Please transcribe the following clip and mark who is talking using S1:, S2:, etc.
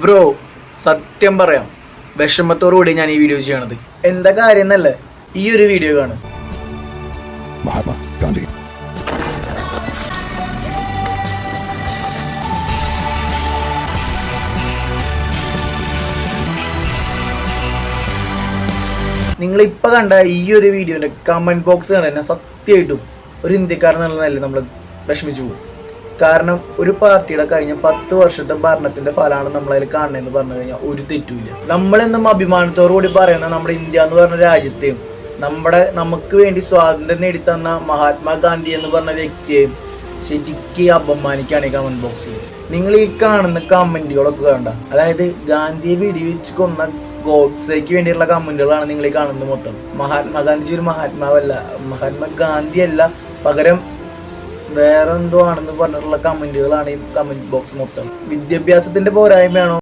S1: Bro, സത്യം പറയാം, വിഷമത്തോടുകൂടി ഞാൻ ഈ വീഡിയോ ചെയ്യണത്. എന്താ കാര്യം എന്നല്ലേ, ഈ ഒരു വീഡിയോ കാണും.
S2: മഹാത്മാ ഗാന്ധി
S1: നിങ്ങൾ ഇപ്പൊ കണ്ട ഈ ഒരു വീഡിയോന്റെ കമന്റ് ബോക്സ് കണ്ട തന്നെ സത്യമായിട്ടും ഒരു ഇന്ത്യക്കാരൻ എന്നുള്ളതല്ലേ നമ്മൾ വിഷമിച്ചു പോകും. കാരണം ഒരു പാർട്ടിയുടെ കഴിഞ്ഞ 10 വർഷത്തെ ഭരണത്തിന്റെ ഫലമാണ് നമ്മളതിൽ കാണുന്നതെന്ന് പറഞ്ഞു കഴിഞ്ഞാൽ ഒരു തെറ്റുമില്ല. നമ്മളെന്നും അഭിമാനത്തോടു കൂടി പറയുന്ന നമ്മുടെ ഇന്ത്യ എന്ന് പറഞ്ഞ രാജ്യത്തെയും നമുക്ക് വേണ്ടി സ്വാതന്ത്ര്യം നേടിത്തന്ന മഹാത്മാഗാന്ധി എന്ന് പറഞ്ഞ വ്യക്തിയെയും ശരിക്കും അപമാനിക്കുകയാണ് ഈ കമന്റ് ബോക്സിൽ. നിങ്ങൾ ഈ കാണുന്ന കമന്റുകളൊക്കെ കണ്ട, അതായത് ഗാന്ധിയെ വെടിവെച്ച് കൊന്ന ഗോഡ്സേക്ക് വേണ്ടിയുള്ള കമന്റുകളാണ് നിങ്ങൾ ഈ കാണുന്നത് മൊത്തം. മഹാത്മാഗാന്ധിജി ഒരു മഹാത്മാവല്ല, മഹാത്മാഗാന്ധി അല്ല, പകരം വേറെ എന്തോ ആണെന്ന് പറഞ്ഞിട്ടുള്ള കമന്റുകളാണ് ഈ കമന്റ് ബോക്സ് മൊത്തം. വിദ്യാഭ്യാസത്തിന്റെ പോരായ്മയാണോ